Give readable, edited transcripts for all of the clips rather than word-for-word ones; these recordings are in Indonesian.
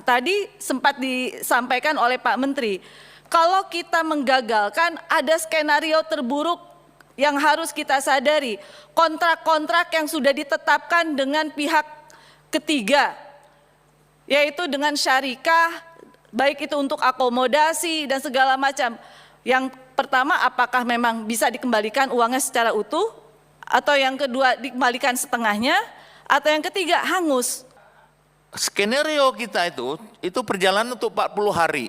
tadi sempat disampaikan oleh Pak Menteri, kalau kita menggagalkan ada skenario terburuk yang harus kita sadari, kontrak-kontrak yang sudah ditetapkan dengan pihak ketiga, yaitu dengan syarikah, baik itu untuk akomodasi dan segala macam. Yang pertama, apakah memang bisa dikembalikan uangnya secara utuh, atau yang kedua dikembalikan setengahnya, atau yang ketiga hangus. Skenario kita itu perjalanan untuk 40 hari.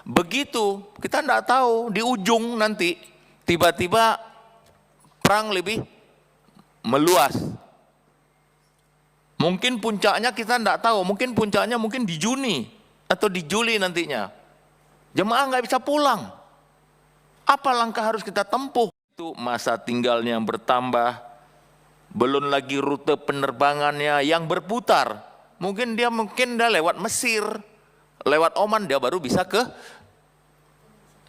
Begitu, kita tidak tahu di ujung nanti tiba-tiba perang lebih meluas. Mungkin puncaknya kita tidak tahu, mungkin puncaknya mungkin di Juni atau di Juli nantinya. Jemaah nggak bisa pulang. Apa langkah harus kita tempuh? Itu masa tinggalnya yang bertambah, belum lagi rute penerbangannya yang berputar. Mungkin dia lewat Mesir, lewat Oman, dia baru bisa ke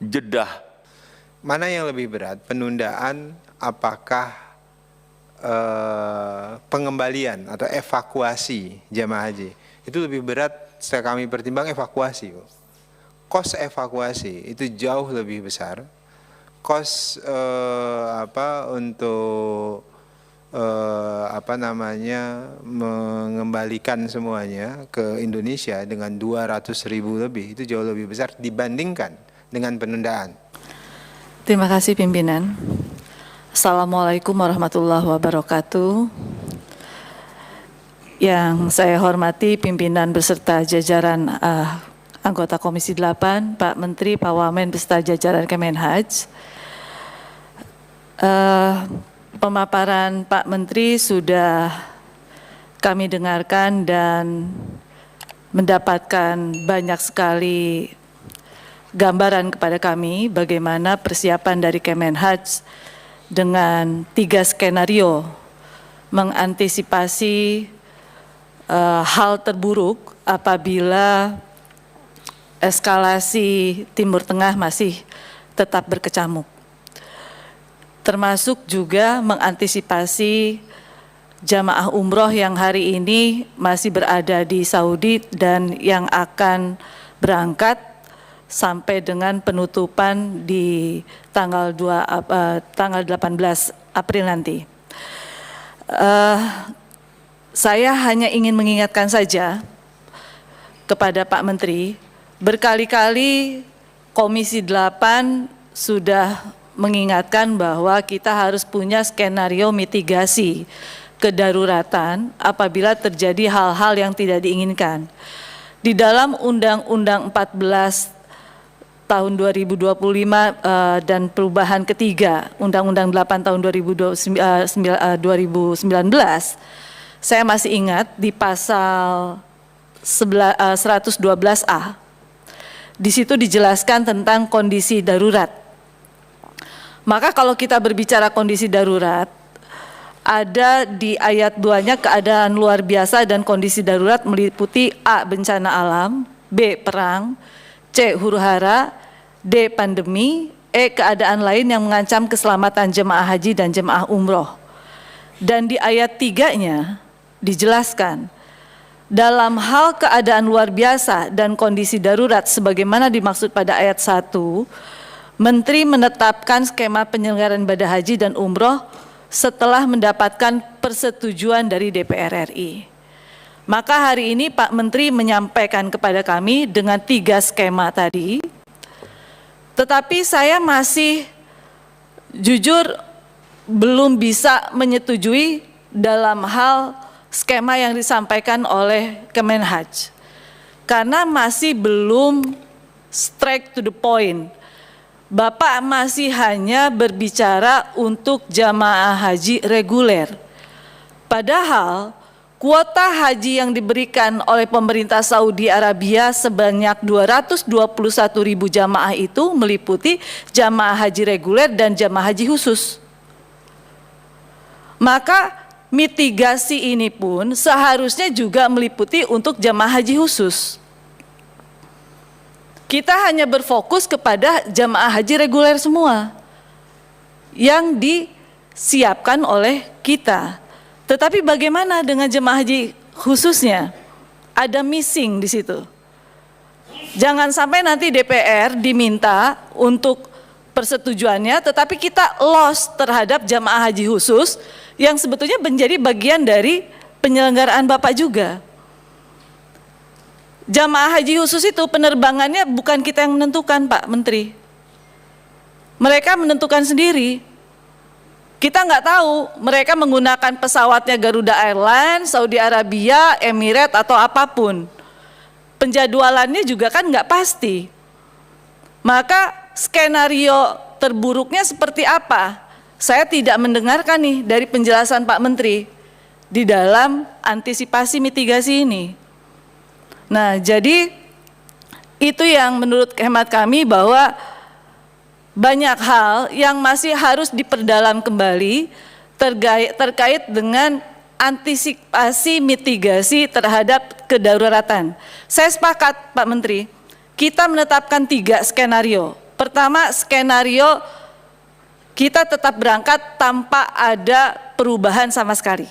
Jeddah. Mana yang lebih berat, penundaan apakah pengembalian atau evakuasi jamaah haji? Itu lebih berat setelah kami pertimbang evakuasi. Kos evakuasi itu jauh lebih besar. Kos untuk mengembalikan semuanya ke Indonesia dengan 200.000 lebih itu jauh lebih besar dibandingkan dengan penundaan. Terima kasih pimpinan. Assalamualaikum warahmatullahi wabarakatuh. Yang saya hormati pimpinan beserta jajaran anggota Komisi 8, Pak Menteri, Pak Wamen beserta jajaran Kemenhaj. Pemaparan Pak Menteri sudah kami dengarkan dan mendapatkan banyak sekali gambaran kepada kami bagaimana persiapan dari Kemenhaj dengan 3 skenario mengantisipasi hal terburuk apabila eskalasi Timur Tengah masih tetap berkecamuk. Termasuk juga mengantisipasi jamaah umroh yang hari ini masih berada di Saudi dan yang akan berangkat sampai dengan penutupan di tanggal 18 April nanti. Saya hanya ingin mengingatkan saja kepada Pak Menteri, berkali-kali Komisi 8 sudah mengingatkan bahwa kita harus punya skenario mitigasi kedaruratan apabila terjadi hal-hal yang tidak diinginkan. Di dalam Undang-Undang 14 tahun 2025 dan perubahan ketiga, Undang-Undang 8 tahun 2019, saya masih ingat di pasal 112A, di situ dijelaskan tentang kondisi darurat. Maka kalau kita berbicara kondisi darurat, ada di ayat 2-nya keadaan luar biasa dan kondisi darurat meliputi A. bencana alam, B. perang, C. huru-hara, D. pandemi, E. keadaan lain yang mengancam keselamatan jemaah haji dan jemaah umroh. Dan di ayat 3-nya dijelaskan, dalam hal keadaan luar biasa dan kondisi darurat sebagaimana dimaksud pada ayat 1, Menteri menetapkan skema penyelenggaraan ibadah haji dan umroh setelah mendapatkan persetujuan dari DPR RI. Maka hari ini Pak Menteri menyampaikan kepada kami dengan 3 skema tadi, tetapi saya masih jujur belum bisa menyetujui dalam hal skema yang disampaikan oleh Kemenhaj, karena masih belum straight to the point. Bapak masih hanya berbicara untuk jamaah haji reguler. Padahal kuota haji yang diberikan oleh pemerintah Saudi Arabia sebanyak 221.000 jamaah itu meliputi jamaah haji reguler dan jamaah haji khusus. Maka mitigasi ini pun seharusnya juga meliputi untuk jamaah haji khusus. Kita hanya berfokus kepada jamaah haji reguler semua yang disiapkan oleh kita. Tetapi bagaimana dengan jemaah haji khususnya? Ada missing di situ. Jangan sampai nanti DPR diminta untuk persetujuannya, tetapi kita lost terhadap jamaah haji khusus yang sebetulnya menjadi bagian dari penyelenggaraan Bapak juga. Jamaah haji khusus itu penerbangannya bukan kita yang menentukan, Pak Menteri. Mereka menentukan sendiri. Kita nggak tahu mereka menggunakan pesawatnya Garuda Airlines, Saudi Arabia, Emirates atau apapun. Penjadwalannya juga kan nggak pasti. Maka skenario terburuknya seperti apa? Saya tidak mendengarkan nih dari penjelasan Pak Menteri di dalam antisipasi mitigasi ini. Nah, jadi itu yang menurut hemat kami bahwa banyak hal yang masih harus diperdalam kembali terkait dengan antisipasi mitigasi terhadap kedaruratan. Saya sepakat Pak Menteri, kita menetapkan 3 skenario. Pertama, skenario kita tetap berangkat tanpa ada perubahan sama sekali.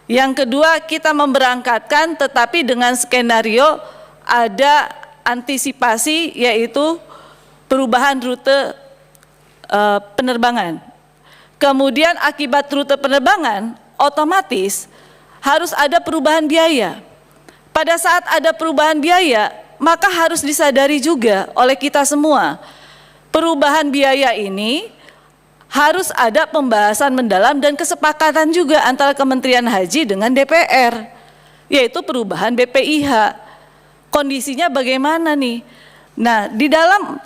Yang kedua, kita memberangkatkan tetapi dengan skenario ada antisipasi, yaitu perubahan rute penerbangan. Kemudian akibat rute penerbangan otomatis harus ada perubahan biaya. Pada saat ada perubahan biaya, maka harus disadari juga oleh kita semua, perubahan biaya ini harus ada pembahasan mendalam dan kesepakatan juga antara Kementerian Haji dengan DPR, yaitu perubahan BPIH. Kondisinya bagaimana nih? Nah, di dalam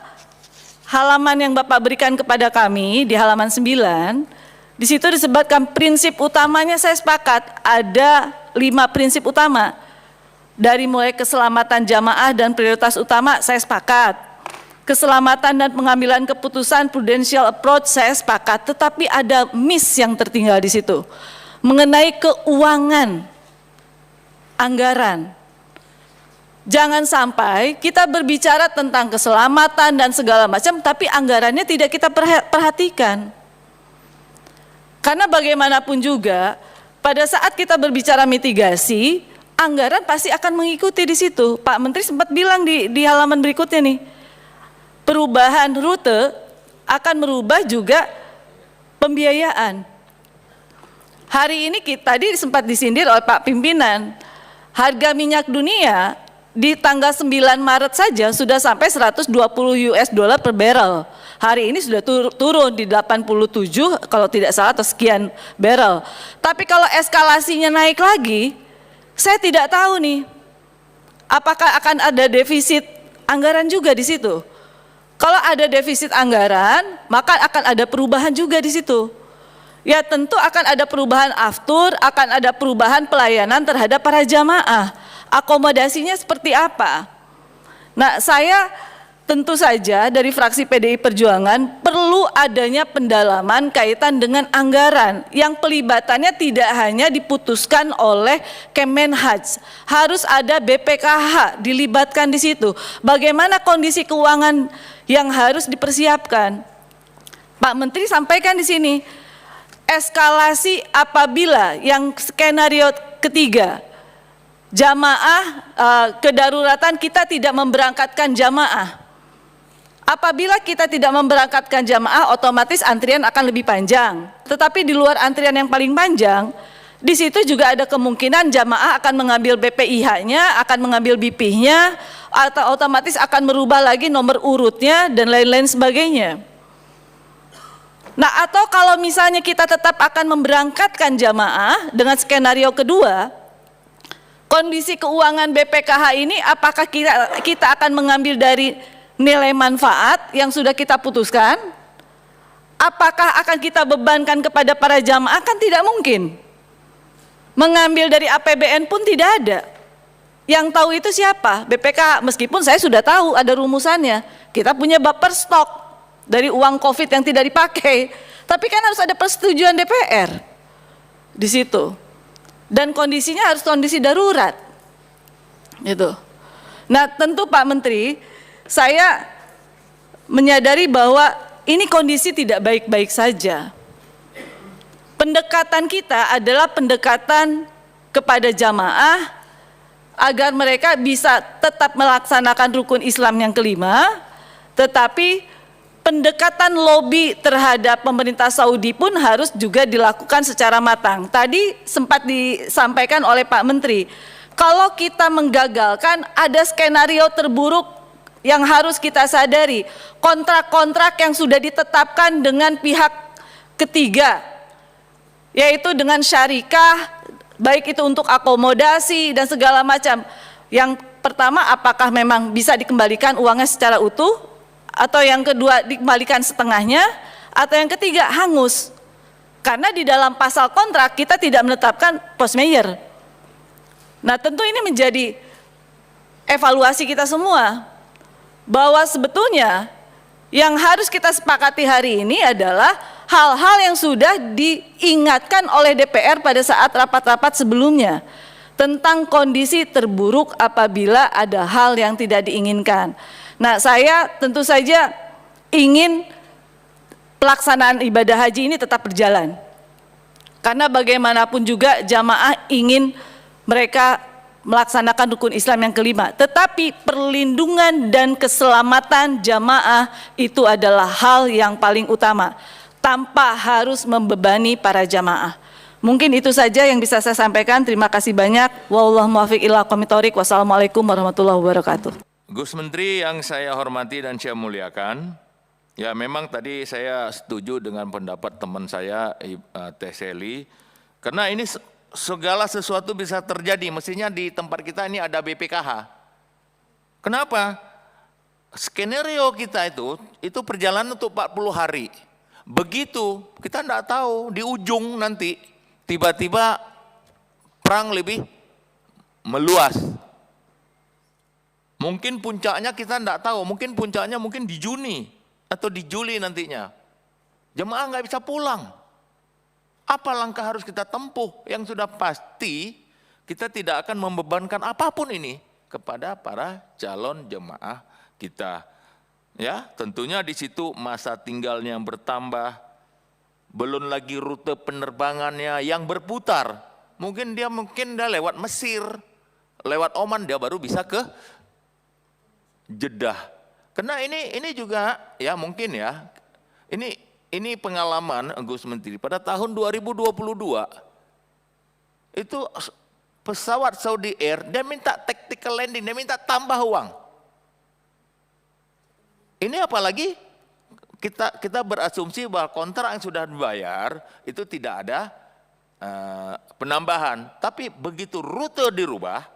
halaman yang Bapak berikan kepada kami, di halaman 9, di situ disebutkan prinsip utamanya. Saya sepakat, ada 5 prinsip utama. Dari mulai keselamatan jamaah dan prioritas utama, saya sepakat. Keselamatan dan pengambilan keputusan prudential approach, saya sepakat. Tetapi ada miss yang tertinggal di situ. Mengenai keuangan, anggaran. Jangan sampai kita berbicara tentang keselamatan dan segala macam, tapi anggarannya tidak kita perhatikan. Karena bagaimanapun juga, pada saat kita berbicara mitigasi, anggaran pasti akan mengikuti di situ. Pak Menteri sempat bilang di halaman berikutnya nih, perubahan rute akan merubah juga pembiayaan. Hari ini tadi sempat disindir oleh Pak Pimpinan, harga minyak dunia di tanggal 9 Maret saja sudah sampai 120 US dollar per barrel. Hari ini sudah turun di 87 kalau tidak salah atau sekian barrel. Tapi kalau eskalasinya naik lagi, saya tidak tahu nih, apakah akan ada defisit anggaran juga di situ. Kalau ada defisit anggaran, maka akan ada perubahan juga di situ. Ya tentu akan ada perubahan aftur, akan ada perubahan pelayanan terhadap para jamaah. Akomodasinya seperti apa? Nah, saya tentu saja dari fraksi PDI Perjuangan perlu adanya pendalaman kaitan dengan anggaran yang pelibatannya tidak hanya diputuskan oleh Kemenhaj, harus ada BPKH dilibatkan di situ. Bagaimana kondisi keuangan yang harus dipersiapkan? Pak Menteri sampaikan di sini, eskalasi apabila yang skenario ketiga, jamaah kedaruratan kita tidak memberangkatkan jamaah. Apabila kita tidak memberangkatkan jamaah, otomatis antrian akan lebih panjang. Tetapi di luar antrian yang paling panjang, di situ juga ada kemungkinan jamaah akan mengambil BPIH-nya, akan mengambil BP-nya, atau otomatis akan merubah lagi nomor urutnya dan lain-lain sebagainya. Nah, atau kalau misalnya kita tetap akan memberangkatkan jamaah dengan skenario kedua, kondisi keuangan BPKH ini apakah kita akan mengambil dari nilai manfaat yang sudah kita putuskan? Apakah akan kita bebankan kepada para jamaah? Kan tidak mungkin. Mengambil dari APBN pun tidak ada. Yang tahu itu siapa? BPKH, meskipun saya sudah tahu ada rumusannya. Kita punya buffer stok dari uang COVID yang tidak dipakai. Tapi kan harus ada persetujuan DPR di situ. Dan kondisinya harus kondisi darurat. Gitu. Nah, tentu Pak Menteri, saya menyadari bahwa ini kondisi tidak baik-baik saja. Pendekatan kita adalah pendekatan kepada jamaah agar mereka bisa tetap melaksanakan rukun Islam yang kelima, tetapi pendekatan lobby terhadap pemerintah Saudi pun harus juga dilakukan secara matang. Tadi sempat disampaikan oleh Pak Menteri, kalau kita menggagalkan ada skenario terburuk yang harus kita sadari, kontrak-kontrak yang sudah ditetapkan dengan pihak ketiga, yaitu dengan syarikah, baik itu untuk akomodasi dan segala macam. Yang pertama, apakah memang bisa dikembalikan uangnya secara utuh, atau yang kedua dikembalikan setengahnya, atau yang ketiga hangus. Karena di dalam pasal kontrak kita tidak menetapkan post mayor. Nah, tentu ini menjadi evaluasi kita semua, bahwa sebetulnya yang harus kita sepakati hari ini adalah hal-hal yang sudah diingatkan oleh DPR pada saat rapat-rapat sebelumnya, tentang kondisi terburuk apabila ada hal yang tidak diinginkan. Nah, saya tentu saja ingin pelaksanaan ibadah haji ini tetap berjalan. Karena bagaimanapun juga jamaah ingin mereka melaksanakan rukun Islam yang kelima. Tetapi perlindungan dan keselamatan jamaah itu adalah hal yang paling utama, tanpa harus membebani para jamaah. Mungkin itu saja yang bisa saya sampaikan. Terima kasih banyak. Wallahu muwaffiq ila aqwamit thoriq. Wassalamualaikum warahmatullahi wabarakatuh. Gus Menteri yang saya hormati dan saya muliakan, ya memang tadi saya setuju dengan pendapat teman saya Teh Seli, karena ini segala sesuatu bisa terjadi, mestinya di tempat kita ini ada BPKH. Kenapa? Skenario kita itu perjalanan untuk 40 hari. Begitu, kita tidak tahu di ujung nanti tiba-tiba perang lebih meluas. Mungkin puncaknya kita tidak tahu, mungkin puncaknya mungkin di Juni atau di Juli nantinya. Jemaah nggak bisa pulang. Apa langkah harus kita tempuh? Yang sudah pasti kita tidak akan membebankan apapun ini kepada para calon jemaah kita. Ya, tentunya di situ masa tinggalnya yang bertambah, belum lagi rute penerbangannya yang berputar. Mungkin dia lewat Mesir, lewat Oman dia baru bisa ke Jeddah. Karena ini juga ya mungkin ya, ini pengalaman Gus Menteri pada tahun 2022 itu pesawat Saudi Air dia minta tactical landing, dia minta tambah uang. Ini apalagi kita berasumsi bahwa kontrak yang sudah dibayar itu tidak ada penambahan, tapi begitu rute dirubah,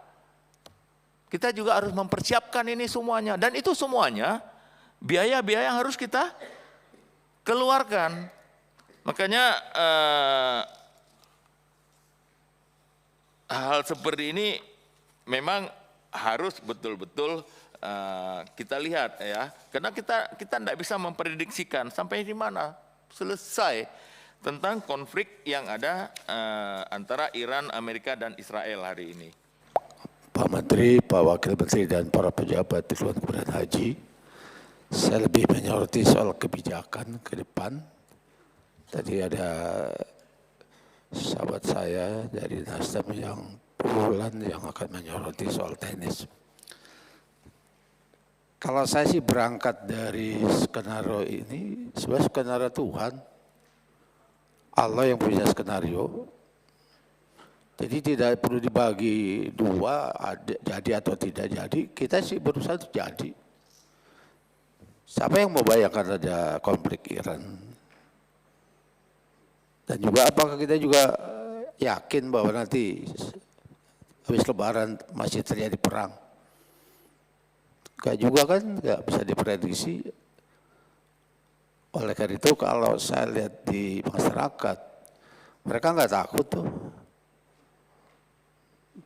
kita juga harus mempersiapkan ini semuanya, dan itu semuanya biaya-biaya yang harus kita keluarkan. Makanya hal seperti ini memang harus betul-betul kita lihat ya, karena kita tidak bisa memprediksikan sampai di mana selesai tentang konflik yang ada antara Iran, Amerika, dan Israel hari ini. Pak Menteri, Pak Wakil Menteri, dan para pejabat di luar Kementerian Haji, saya lebih menyoroti soal kebijakan ke depan. Tadi ada sahabat saya dari Nasdem yang bulan yang akan menyoroti soal teknis. Kalau saya sih berangkat dari skenario ini, sebenarnya skenario Tuhan, Allah yang punya skenario. Jadi tidak perlu dibagi dua, jadi atau tidak jadi, kita sih berusaha untuk jadi. Siapa yang mau bayangkan ada konflik Iran? Dan juga apakah kita juga yakin bahwa nanti habis Lebaran masih terjadi perang? Enggak juga kan, enggak bisa diprediksi. Oleh karena itu kalau saya lihat di masyarakat, mereka enggak takut tuh.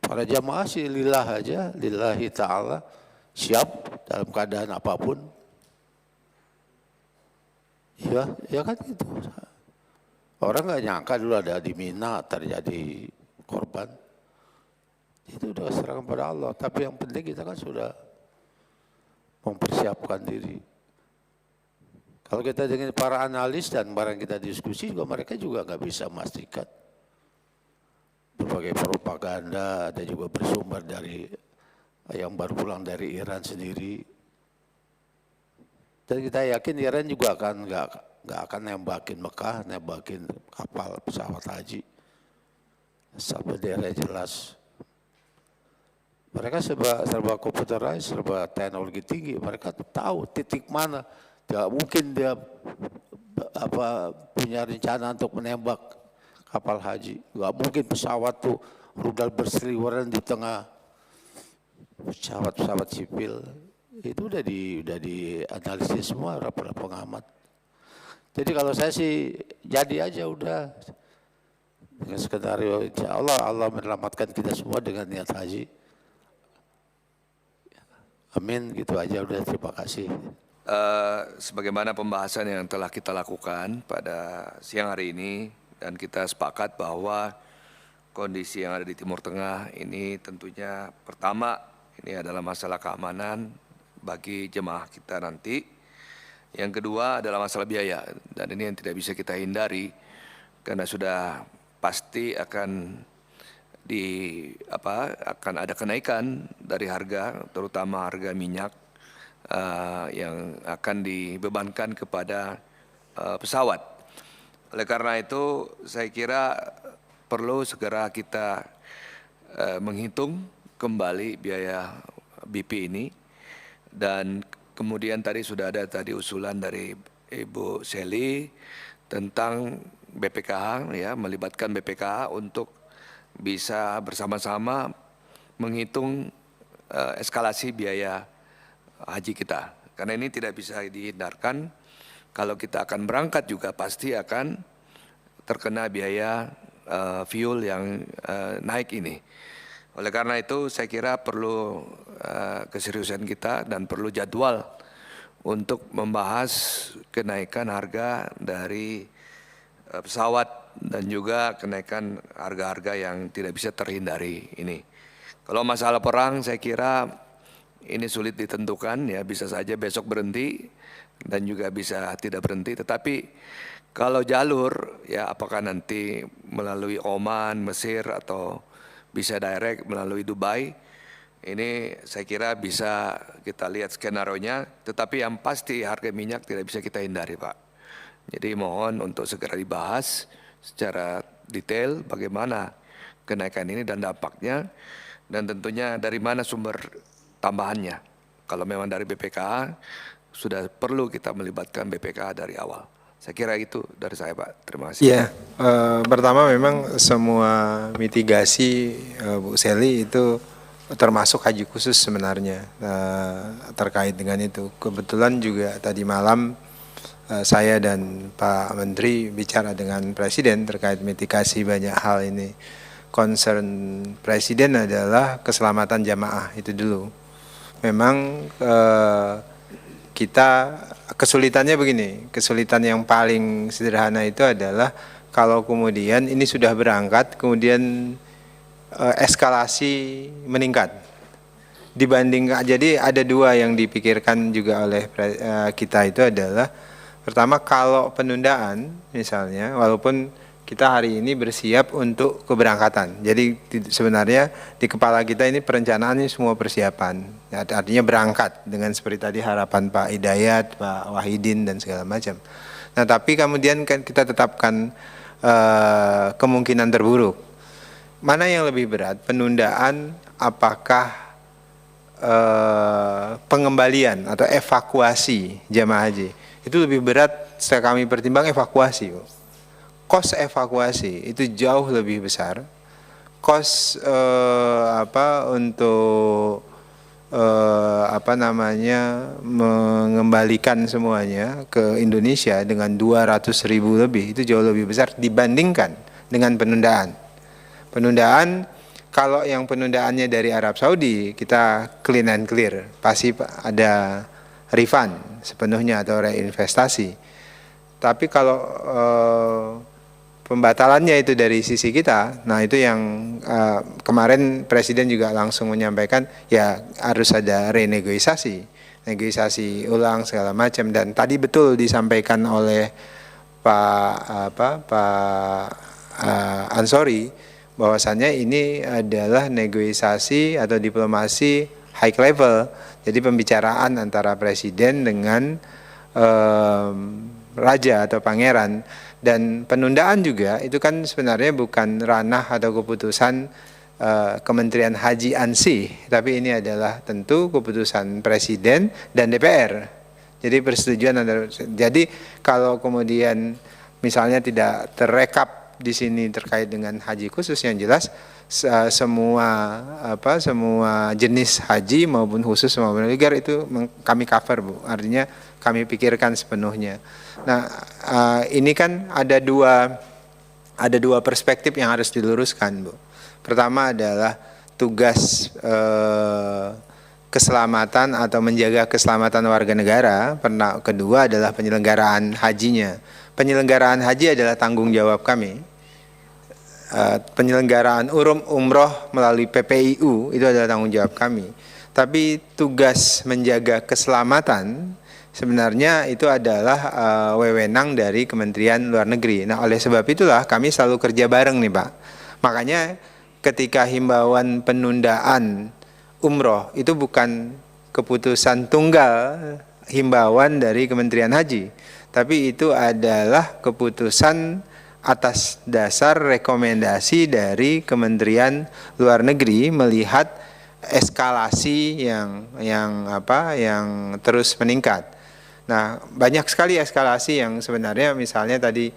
Para jamaah sih lillah aja, lillahi ta'ala, siap dalam keadaan apapun. Iya, ya kan gitu. Orang nggak nyangka dulu ada di Mina terjadi korban. Itu udah serahkan pada Allah. Tapi yang penting kita kan sudah mempersiapkan diri. Kalau kita dengan para analis dan barang kita diskusi juga mereka juga nggak bisa memastikan. berbagai propaganda, ada juga bersumber dari yang baru pulang dari Iran sendiri. Dan kita yakin Iran juga akan nggak akan nembakin Mekah, nembakin kapal pesawat haji sampai daerah jelas. Mereka serba computerized, serba teknologi tinggi. Mereka tahu titik mana. Tidak mungkin dia punya rencana untuk menembak kapal haji. Nggak mungkin pesawat tuh rudal berseliweran di tengah pesawat sipil. Itu udah dianalisis semua para pengamat. Jadi kalau saya sih jadi aja udah dengan skenario insya Allah menyelamatkan kita semua dengan niat haji. Amin, gitu aja udah, terima kasih. Sebagaimana pembahasan yang telah kita lakukan pada siang hari ini, dan kita sepakat bahwa kondisi yang ada di Timur Tengah ini tentunya pertama ini adalah masalah keamanan bagi jemaah kita nanti. Yang kedua adalah masalah biaya, dan ini yang tidak bisa kita hindari karena sudah pasti akan akan ada kenaikan dari harga, terutama harga minyak yang akan dibebankan kepada pesawat. Oleh karena itu, saya kira perlu segera kita menghitung kembali biaya BP ini, dan kemudian tadi sudah ada usulan dari Ibu Seli tentang BPKH, ya, melibatkan BPKH untuk bisa bersama-sama menghitung eskalasi biaya haji kita. Karena ini tidak bisa dihindarkan, kalau kita akan berangkat juga pasti akan terkena biaya fuel yang naik ini. Oleh karena itu saya kira perlu keseriusan kita dan perlu jadwal untuk membahas kenaikan harga dari pesawat dan juga kenaikan harga-harga yang tidak bisa terhindari ini. Kalau masalah perang saya kira ini sulit ditentukan, ya, bisa saja besok berhenti dan juga bisa tidak berhenti. Tetapi kalau jalur, ya, apakah nanti melalui Oman, Mesir, atau bisa direct melalui Dubai, ini saya kira bisa kita lihat skenario-nya. Tetapi yang pasti harga minyak tidak bisa kita hindari, Pak. Jadi mohon untuk segera dibahas secara detail bagaimana kenaikan ini dan dampaknya, dan tentunya dari mana sumber tambahannya. Kalau memang dari BPKH, sudah perlu kita melibatkan BPKH dari awal. Saya kira itu dari saya, Pak. Terima kasih. Iya, pertama memang semua mitigasi Bu Seli itu termasuk haji khusus sebenarnya terkait dengan itu. Kebetulan juga tadi malam saya dan Pak Menteri bicara dengan Presiden terkait mitigasi banyak hal ini. Concern Presiden adalah keselamatan jamaah itu dulu. Memang kita kesulitannya begini, kesulitan yang paling sederhana itu adalah kalau kemudian ini sudah berangkat, kemudian eskalasi meningkat. Jadi ada dua yang dipikirkan juga oleh kita itu adalah, pertama kalau penundaan misalnya, walaupun kita hari ini bersiap untuk keberangkatan. Jadi sebenarnya di kepala kita ini perencanaannya semua persiapan. Artinya berangkat dengan seperti tadi harapan Pak Hidayat, Pak Wahidin dan segala macam. Nah tapi kemudian kan kita tetapkan kemungkinan terburuk. Mana yang lebih berat? Penundaan apakah pengembalian atau evakuasi jamaah haji? Itu lebih berat setelah kami pertimbang evakuasi. Kos evakuasi itu jauh lebih besar. Kos untuk mengembalikan semuanya ke Indonesia dengan 200.000 lebih itu jauh lebih besar dibandingkan dengan penundaan. Penundaan, kalau yang penundaannya dari Arab Saudi kita clean and clear, pasti ada refund sepenuhnya atau reinvestasi. Tapi kalau pembatalannya itu dari sisi kita, nah itu yang kemarin Presiden juga langsung menyampaikan ya harus ada negosiasi ulang segala macam, dan tadi betul disampaikan oleh Pak Ansori bahwasannya ini adalah negosiasi atau diplomasi high level. Jadi pembicaraan antara presiden dengan raja atau pangeran. Dan penundaan juga itu kan sebenarnya bukan ranah atau keputusan Kementerian Haji ANSI, tapi ini adalah tentu keputusan presiden dan DPR. Jadi persetujuan antara. Jadi kalau kemudian misalnya tidak terrekap di sini terkait dengan haji khusus, yang jelas semua jenis haji maupun khusus maupun reguler itu kami cover, Bu. Artinya kami pikirkan sepenuhnya. Nah, ini kan ada dua perspektif yang harus diluruskan, Bu. Pertama adalah tugas keselamatan atau menjaga keselamatan warga negara. Kedua adalah penyelenggaraan hajinya. Penyelenggaraan haji adalah tanggung jawab kami. Penyelenggaraan umroh melalui PPIU itu adalah tanggung jawab kami. Tapi tugas menjaga keselamatan sebenarnya itu adalah wewenang dari Kementerian Luar Negeri. Nah, oleh sebab itulah kami selalu kerja bareng nih, Pak. Makanya ketika himbauan penundaan umroh itu bukan keputusan tunggal himbauan dari Kementerian Haji, tapi itu adalah keputusan atas dasar rekomendasi dari Kementerian Luar Negeri melihat eskalasi yang terus meningkat. Nah, banyak sekali eskalasi yang sebenarnya misalnya tadi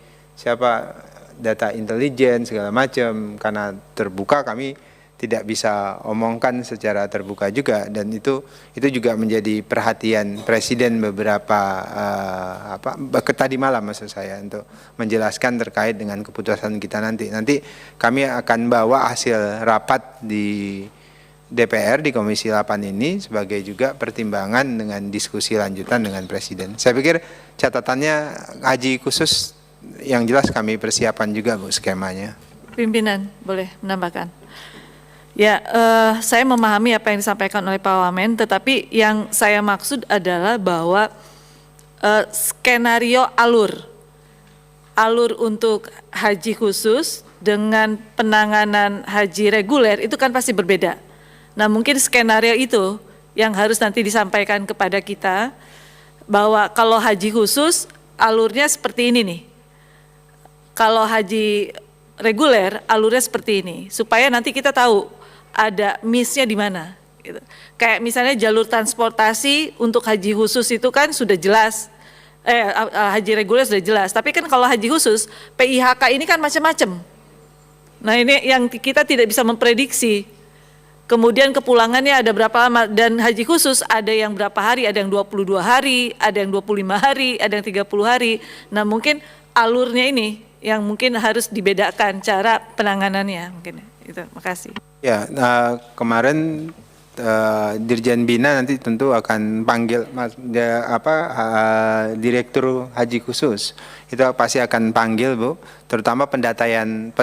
data intelijen segala macam, karena terbuka kami tidak bisa omongkan secara terbuka juga, dan itu juga menjadi perhatian presiden beberapa tadi malam maksud saya, untuk menjelaskan terkait dengan keputusan kita nanti kami akan bawa hasil rapat di DPR di Komisi 8 ini sebagai juga pertimbangan dengan diskusi lanjutan dengan presiden. Saya pikir catatannya haji khusus yang jelas kami persiapan juga, Bu, skemanya. Pimpinan boleh menambahkan. Ya, saya memahami apa yang disampaikan oleh Pak Wamen, tetapi yang saya maksud adalah bahwa skenario alur untuk haji khusus dengan penanganan haji reguler itu kan pasti berbeda. Nah, mungkin skenario itu yang harus nanti disampaikan kepada kita, bahwa kalau haji khusus alurnya seperti ini nih. Kalau haji reguler alurnya seperti ini, supaya nanti kita tahu ada miss-nya di mana. Gitu. Kayak misalnya jalur transportasi untuk haji khusus itu kan sudah jelas, haji reguler sudah jelas. Tapi kan kalau haji khusus, PIHK ini kan macam-macam. Nah, ini yang kita tidak bisa memprediksi. Kemudian kepulangannya ada berapa lama, dan haji khusus ada yang berapa hari, ada yang 22 hari, ada yang 25 hari, ada yang 30 hari. Nah, mungkin alurnya ini yang mungkin harus dibedakan cara penanganannya, mungkin itu. Makasih. Ya, kemarin Dirjen Bina nanti tentu akan panggil Direktur Haji Khusus, itu pasti akan panggil, Bu, terutama pendataan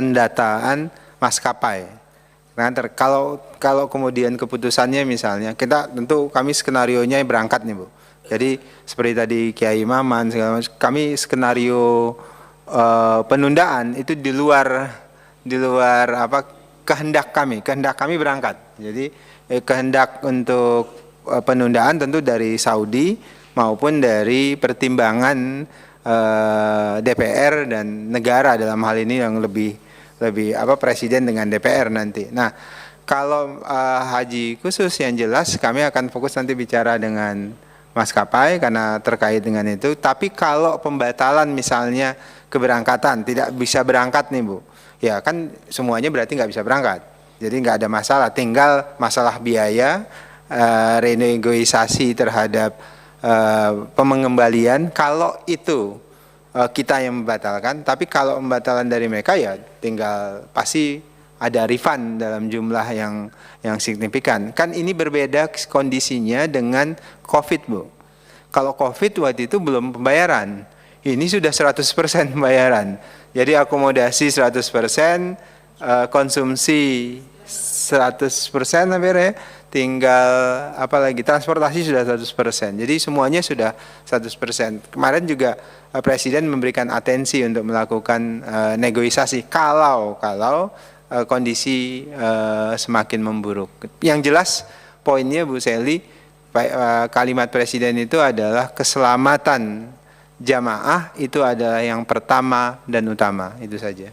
maskapai. Nah, kalau kemudian keputusannya misalnya kami skenarionya berangkat nih, Bu. Jadi seperti tadi Kiai Maman segala macam, kami skenario penundaan itu di luar kehendak kami berangkat. Jadi kehendak untuk penundaan tentu dari Saudi maupun dari pertimbangan DPR dan negara dalam hal ini yang lebih presiden dengan DPR nanti. Nah, kalau haji khusus yang jelas kami akan fokus nanti bicara dengan maskapai karena terkait dengan itu. Tapi kalau pembatalan misalnya keberangkatan tidak bisa berangkat nih, Bu, ya kan semuanya berarti nggak bisa berangkat. Jadi nggak ada masalah, tinggal masalah biaya, renegosiasi terhadap pengembalian. Kalau itu kita yang membatalkan, tapi kalau pembatalan dari mereka ya tinggal pasti ada refund dalam jumlah yang signifikan. Kan ini berbeda kondisinya dengan COVID, Bu. Kalau COVID waktu itu belum pembayaran, ini sudah 100% pembayaran. Jadi akomodasi 100%, konsumsi 100% hampir ya, tinggal apalagi transportasi sudah 100%. Jadi semuanya sudah 100%. Kemarin juga Presiden memberikan atensi untuk melakukan negosiasi kalau kondisi semakin memburuk. Yang jelas poinnya Bu Seli, kalimat Presiden itu adalah keselamatan jamaah itu adalah yang pertama dan utama, itu saja.